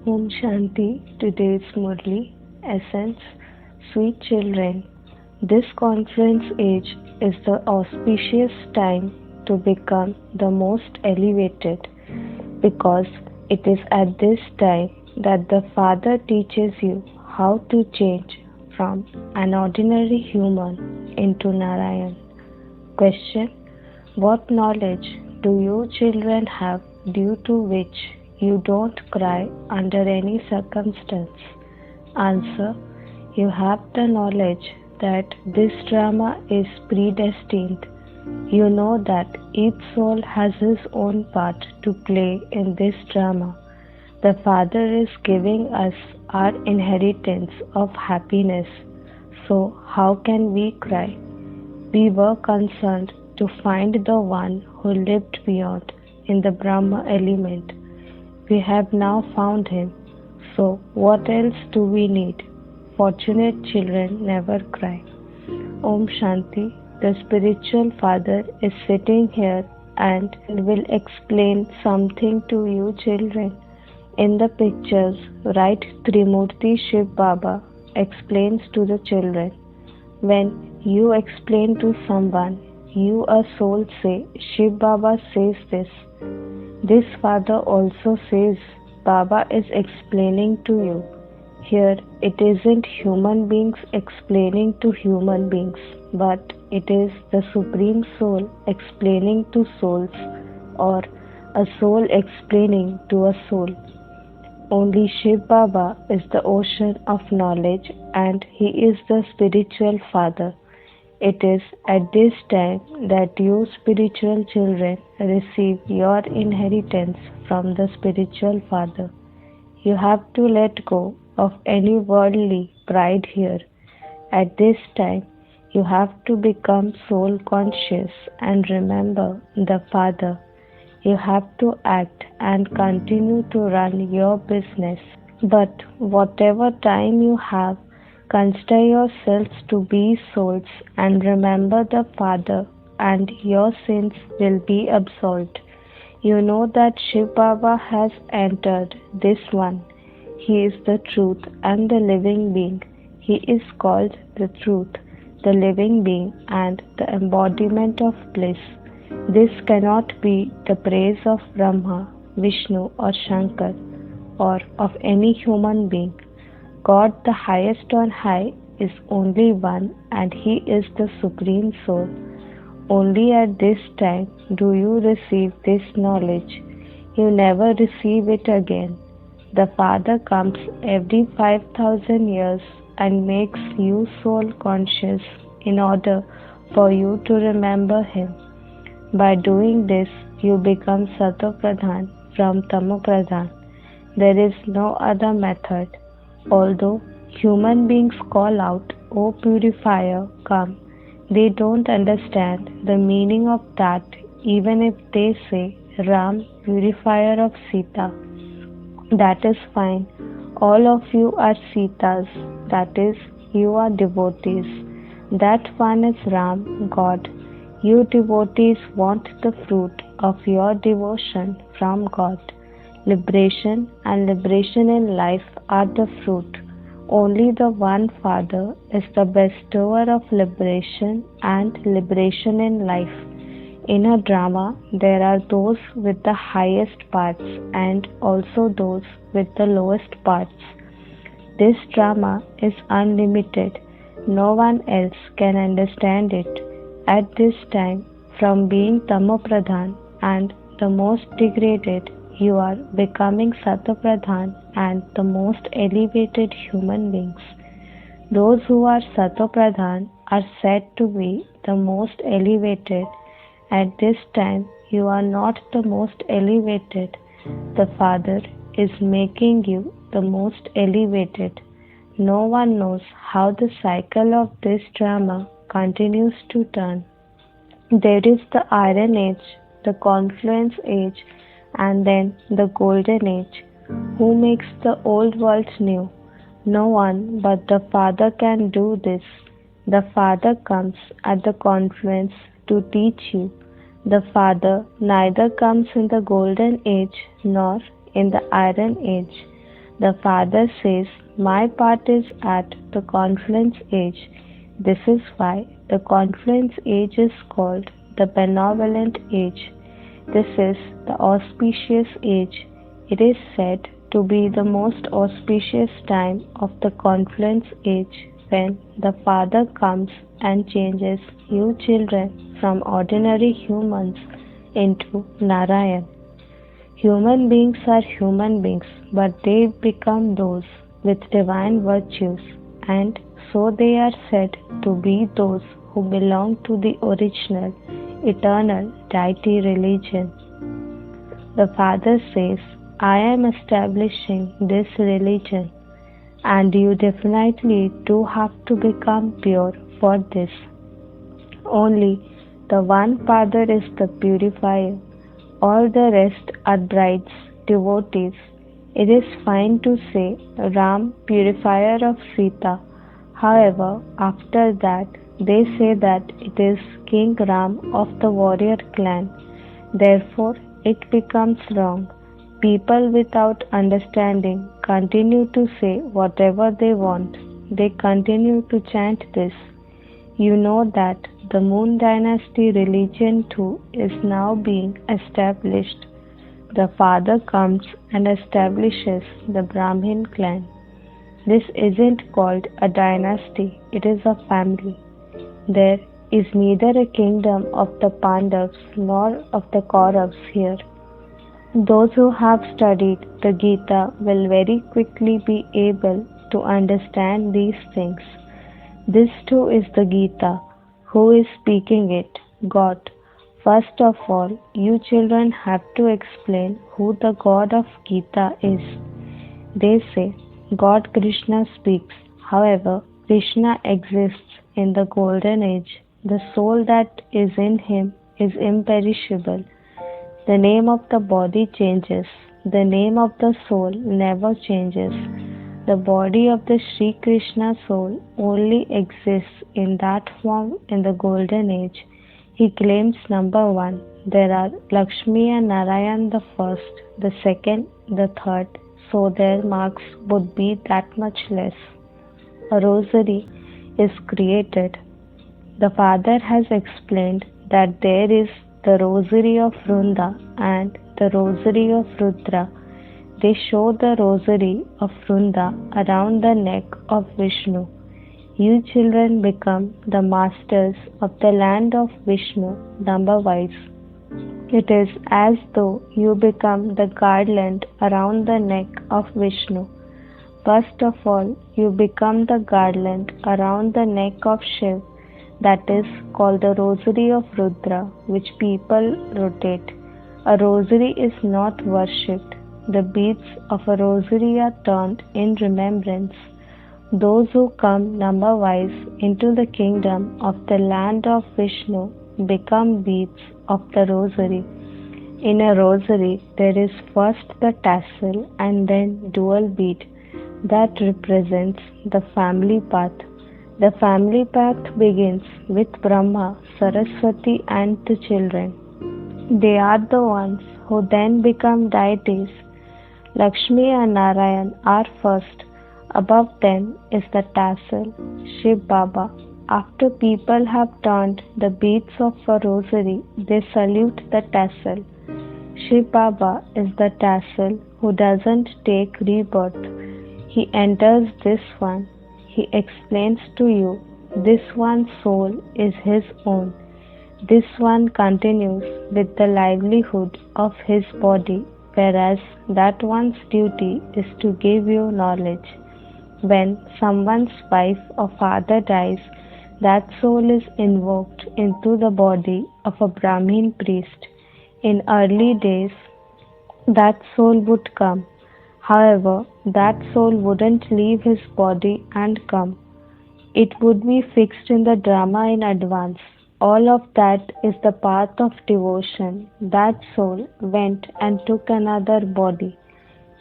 Om Shanti. Today's Murli Essence. Sweet children, this conference age is the auspicious time to become the most elevated, because it is at this time that the Father teaches you how to change from an ordinary human into Narayan. Question: what knowledge do you children have due to which you don't cry under any circumstance? Answer: you have the knowledge that this drama is predestined. You know that each soul has his own part to play in this drama. The Father is giving us our inheritance of happiness. So, how can we cry? We were concerned to find the one who lived beyond in the Brahma element. We have now found him. So, what else do we need? Fortunate children never cry. Om Shanti. The spiritual father is sitting here and will explain something to you children. In the pictures, right Trimurti Shiv Baba explains to the children. When you explain to someone, you a soul say, Shiv Baba says this. This father also says, Baba is explaining to you. Here it isn't human beings explaining to human beings, but it is the Supreme Soul explaining to souls, or a soul explaining to a soul. Only Shiv Baba is the ocean of knowledge, and he is the spiritual father. It is at this time that you spiritual children receive your inheritance from the spiritual father. You have to let go of any worldly pride here. At this time, you have to become soul conscious and remember the Father. You have to act and continue to run your business. But whatever time you have, consider yourselves to be souls and remember the Father, and your sins will be absolved. You know that Shiv Baba has entered this one. He is the truth and the living being. He is called the truth, the living being, and the embodiment of bliss. This cannot be the praise of Brahma, Vishnu, or Shankar, or of any human being. God, the highest on high, is only one, and He is the Supreme Soul. Only at this time do you receive this knowledge. You never receive it again. The Father comes every 5,000 years and makes you soul conscious in order for you to remember Him. By doing this, you become Sato-Pradhan from Tamo-Pradhan. There is no other method. Although human beings call out, O purifier, come, they don't understand the meaning of that, even if they say, Ram, purifier of Sita. That is fine. All of you are Sitas, that is, you are devotees. That one is Ram, God. You devotees want the fruit of your devotion from God. Liberation and liberation in life are the fruit. Only the one Father is the bestower of liberation and liberation in life. In a drama, there are those with the highest parts and also those with the lowest parts. This drama is unlimited. No one else can understand it. At this time, from being Tamo-Pradhan and the most degraded, you are becoming Sato-Pradhan and the most elevated human beings. Those who are Sato-Pradhan are said to be the most elevated. At this time, you are not the most elevated. The Father is making you the most elevated. No one knows how the cycle of this drama continues to turn. There is the Iron Age, the Confluence Age, and then the Golden Age. Who makes the old world new? No one but the Father can do this. The Father comes at the confluence to teach you. The Father neither comes in the Golden Age nor in the Iron Age. The father says, my part is at the confluence age. This is why the confluence age is called the benevolent age. This is the auspicious age. It is said to be the most auspicious time of the confluence age, when the Father comes and changes you children from ordinary humans into Narayan. Human beings are human beings, but they become those with divine virtues, and so they are said to be those who belong to the original, eternal deity religion. The Father says, I am establishing this religion, and you definitely do have to become pure for this. Only the one Father is the purifier. All the rest are brides, devotees. It is fine to say Ram, purifier of Sita. However, after that, they say that it is King Ram of the warrior clan. Therefore, it becomes wrong. People without understanding continue to say whatever they want. They continue to chant this. You know that the Moon Dynasty religion too is now being established. The father comes and establishes the Brahmin clan. This isn't called a dynasty, it is a family. There is neither a kingdom of the Pandavas nor of the Kauravas here. Those who have studied the Gita will very quickly be able to understand these things. This too is the Gita. Who is speaking it? God. First of all, you children have to explain who the God of Gita is. They say, God Krishna speaks. However, Krishna exists in the golden age. The soul that is in him is imperishable. The name of the body changes. The name of the soul never changes. The body of the Sri Krishna soul only exists in that form in the golden age. He claims number 1. There are Lakshmi and Narayan the first, the second, the third, so their marks would be that much less. A rosary is created. The Father has explained that there is the rosary of Vrunda and the rosary of Rudra. They show the rosary of Vrunda around the neck of Vishnu. You children become the masters of the land of Vishnu number-wise. It is as though you become the garland around the neck of Vishnu. First of all, you become the garland around the neck of Shiv, that is called the rosary of Rudra, which people rotate. A rosary is not worshipped. The beads of a rosary are turned in remembrance. Those who come number-wise into the kingdom of the land of Vishnu become beads of the rosary. In a rosary, there is first the tassel and then dual bead. That represents the family path. The family path begins with Brahma, Saraswati and the children. They are the ones who then become deities. Lakshmi and Narayan are first. Above them is the tassel, Shiv Baba. After people have turned the beads of a rosary, they salute the tassel. Shiv Baba is the tassel who doesn't take rebirth. He enters this one. He explains to you, this one's soul is his own. This one continues with the livelihood of his body, whereas that one's duty is to give you knowledge. When someone's wife or father dies, that soul is invoked into the body of a Brahmin priest. In early days, that soul would come. However, that soul wouldn't leave his body and come. It would be fixed in the drama in advance. All of that is the path of devotion. That soul went and took another body.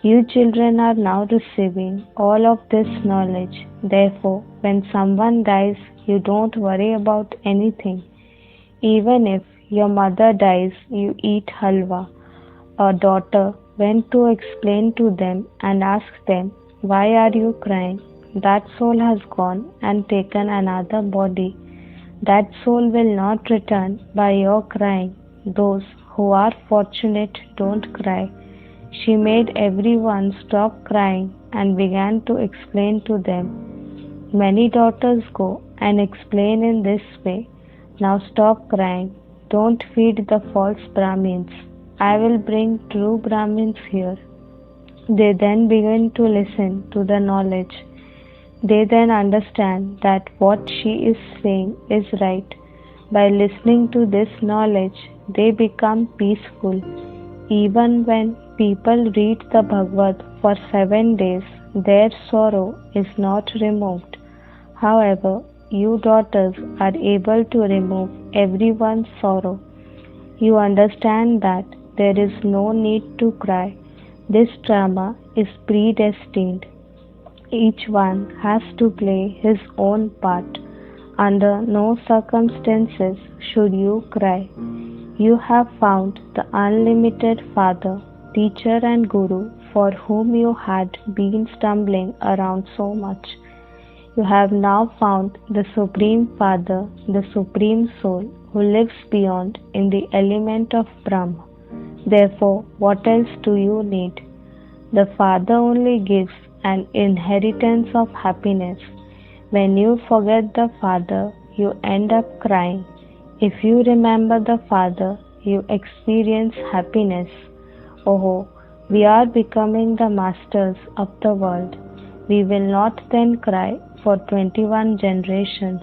You children are now receiving all of this knowledge. Therefore, when someone dies, you don't worry about anything. Even if your mother dies, you eat halwa. A daughter went to explain to them and asked them, "Why are you crying? That soul has gone and taken another body. That soul will not return by your crying. Those who are fortunate don't cry." She made everyone stop crying and began to explain to them. Many daughters go and explain in this way. "Now stop crying. Don't feed the false Brahmins. I will bring true Brahmins here." They then begin to listen to the knowledge. They then understand that what she is saying is right. By listening to this knowledge, they become peaceful. Even when people read the Bhagavad for 7 days, their sorrow is not removed. However, you daughters are able to remove everyone's sorrow. You understand that there is no need to cry. This drama is predestined. Each one has to play his own part. Under no circumstances should you cry. You have found the unlimited Father, Teacher and Guru for whom you had been stumbling around so much. You have now found the Supreme Father, the Supreme Soul, who lives beyond in the element of Brahma. Therefore, what else do you need? The Father only gives an inheritance of happiness. When you forget the Father, you end up crying. If you remember the Father, you experience happiness. Oh, we are becoming the masters of the world. We will not then cry for 21 generations.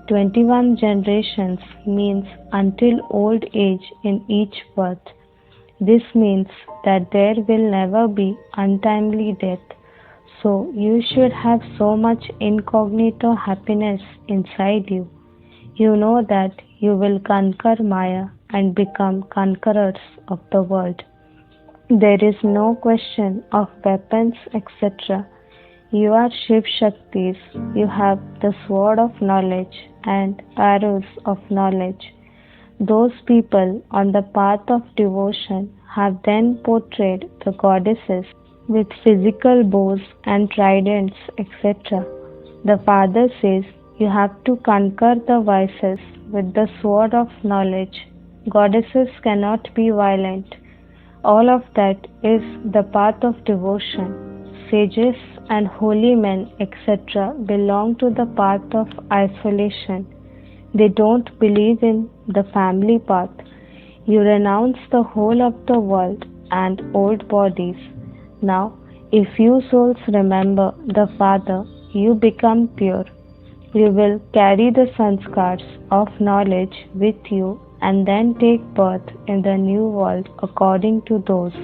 21 generations means until old age in each birth. This means that there will never be untimely death. So you should have so much incognito happiness inside you. You know that you will conquer Maya and become conquerors of the world. There is no question of weapons, etc. You are Shiv Shaktis. You have the sword of knowledge and arrows of knowledge. Those people on the path of devotion have then portrayed the goddesses with physical bows and tridents, etc. The Father says you have to conquer the vices with the sword of knowledge. Goddesses cannot be violent. All of that is the path of devotion. Sages and holy men, etc., belong to the path of isolation. They don't believe in the family path. You renounce the whole of the world and old bodies. Now, if you souls remember the Father, you become pure. You will carry the sanskars of knowledge with you and then take birth in the new world according to those.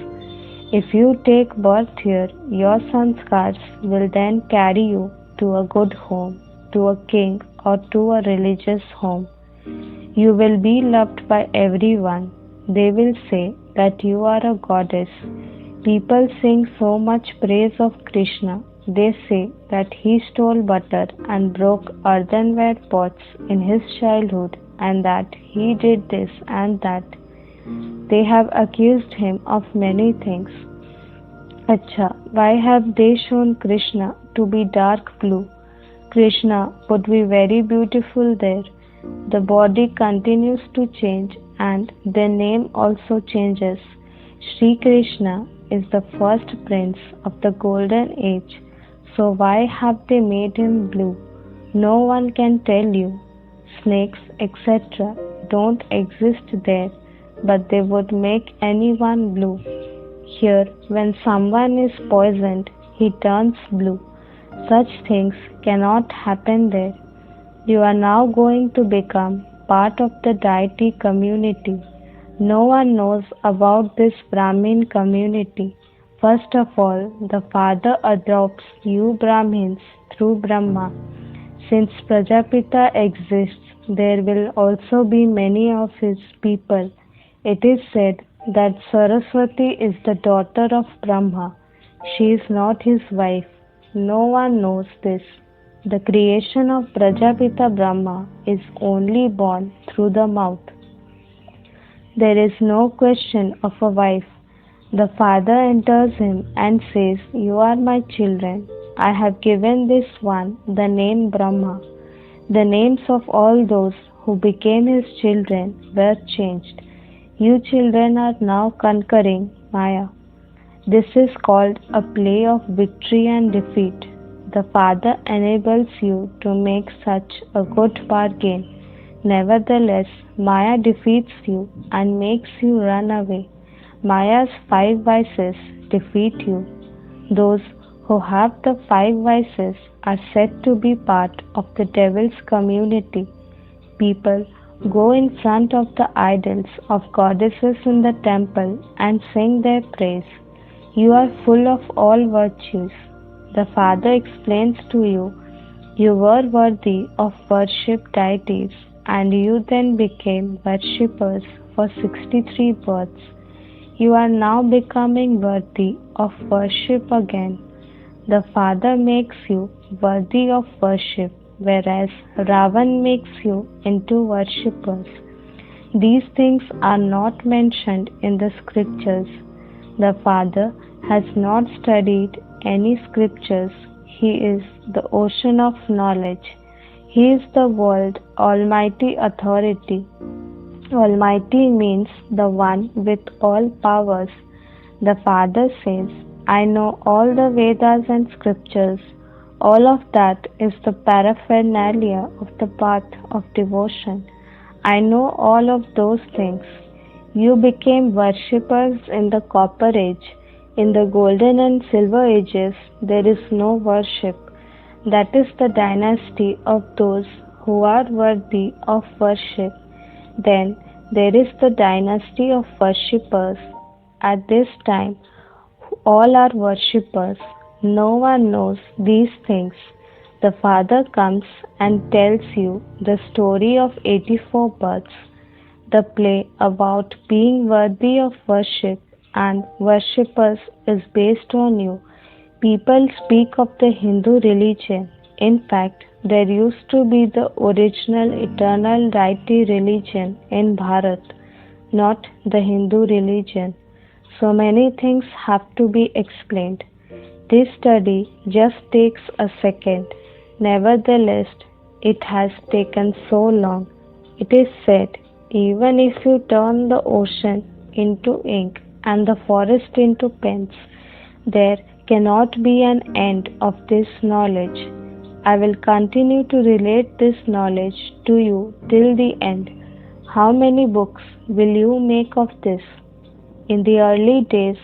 If you take birth here, your sanskars will then carry you to a good home, to a king, or to a religious home. You will be loved by everyone. They will say that you are a goddess. People sing so much praise of Krishna. They say that he stole butter and broke earthenware pots in his childhood and that he did this and that. They have accused him of many things. Acha, why have they shown Krishna to be dark blue? Krishna would be very beautiful there. The body continues to change and the name also changes. Sri Krishna is the first prince of the golden age. So why have they made him blue? No one can tell you. Snakes, etc. don't exist there, but they would make anyone blue. Here, when someone is poisoned, he turns blue. Such things cannot happen there. You are now going to become part of the deity community. No one knows about this Brahmin community. First of all, the Father adopts you Brahmins through Brahma. Since Prajapita exists, there will also be many of his people. It is said that Saraswati is the daughter of Brahma. She is not his wife. No one knows this. The creation of Prajapita Brahma is only born through the mouth. There is no question of a wife. The father enters him and says, "You are my children. I have given this one the name Brahma." The names of all those who became his children were changed. You children are now conquering Maya. This is called a play of victory and defeat. The Father enables you to make such a good bargain. Nevertheless, Maya defeats you and makes you run away. Maya's 5 vices defeat you. Those who have the 5 vices are said to be part of the devil's community. People go in front of the idols of goddesses in the temple and sing their praise. You are full of all virtues. The Father explains to you, you were worthy of worship deities, and you then became worshippers for 63 births. You are now becoming worthy of worship again. The Father makes you worthy of worship, whereas Ravan makes you into worshippers. These things are not mentioned in the scriptures. The Father has not studied any scriptures. He is the ocean of knowledge. He is the world Almighty authority. Almighty means the one with all powers. The Father says, I know all the Vedas and scriptures. All of that is the paraphernalia of the path of devotion. I know all of those things. You became worshippers in the Copper Age. In the Golden and Silver Ages, there is no worship. That is the dynasty of those who are worthy of worship. Then there is the dynasty of worshippers. At this time, all are worshippers. No one knows these things. The Father comes and tells you the story of 84 births. The play about being worthy of worship and worshippers is based on you. People speak of the Hindu religion. In fact, there used to be the original eternal deity religion in Bharat, not the Hindu religion. So many things have to be explained. This study just takes a second. Nevertheless, it has taken so long. It is said, even if you turn the ocean into ink and the forest into pens, there cannot be an end of this knowledge. I will continue to relate this knowledge to you till the end. How many books will you make of this? In the early days,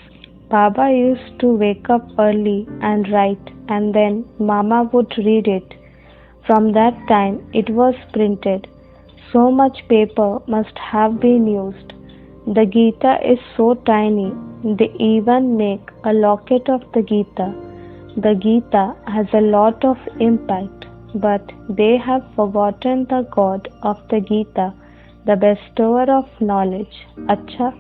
Baba used to wake up early and write, and then Mama would read it. From that time, it was printed. So much paper must have been used. The Gita is so tiny, they even make a locket of the Gita. The Gita has a lot of impact, but they have forgotten the God of the Gita, the bestower of knowledge. Acha,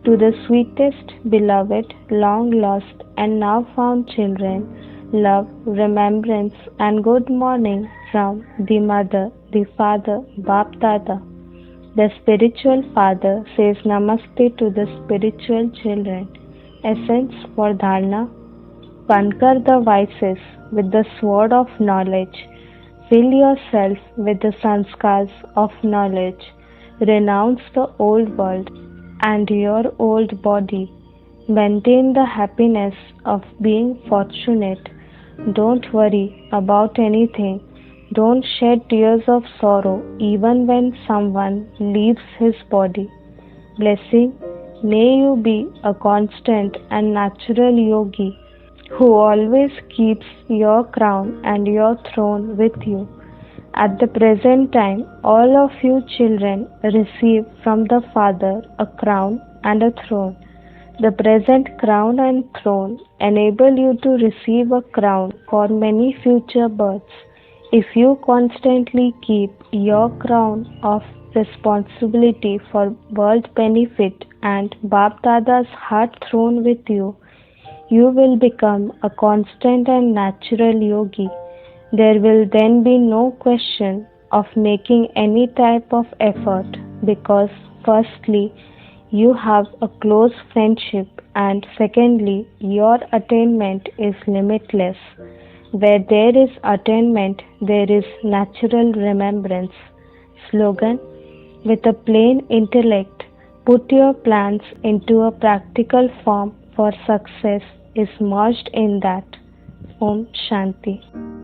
to the sweetest, beloved, long lost, and now found children, love, remembrance, and good morning from the mother, the father, Bap Dada. The spiritual father says Namaste to the spiritual children. Essence for Dharana. Conquer the vices with the sword of knowledge. Fill yourself with the sanskars of knowledge. Renounce the old world and your old body. Maintain the happiness of being fortunate. Don't worry about anything. Don't shed tears of sorrow even when someone leaves his body. Blessing, may you be a constant and natural yogi who always keeps your crown and your throne with you. At the present time, all of you children receive from the Father a crown and a throne. The present crown and throne enable you to receive a crown for many future births. If you constantly keep your crown of responsibility for world benefit and Bap Dada's heart throne with you, you will become a constant and natural yogi. There will then be no question of making any type of effort because, firstly, you have a close friendship, and secondly, your attainment is limitless. Where there is attainment, there is natural remembrance. Slogan: with a plain intellect, put your plans into a practical form, for success is merged in that. Om Shanti.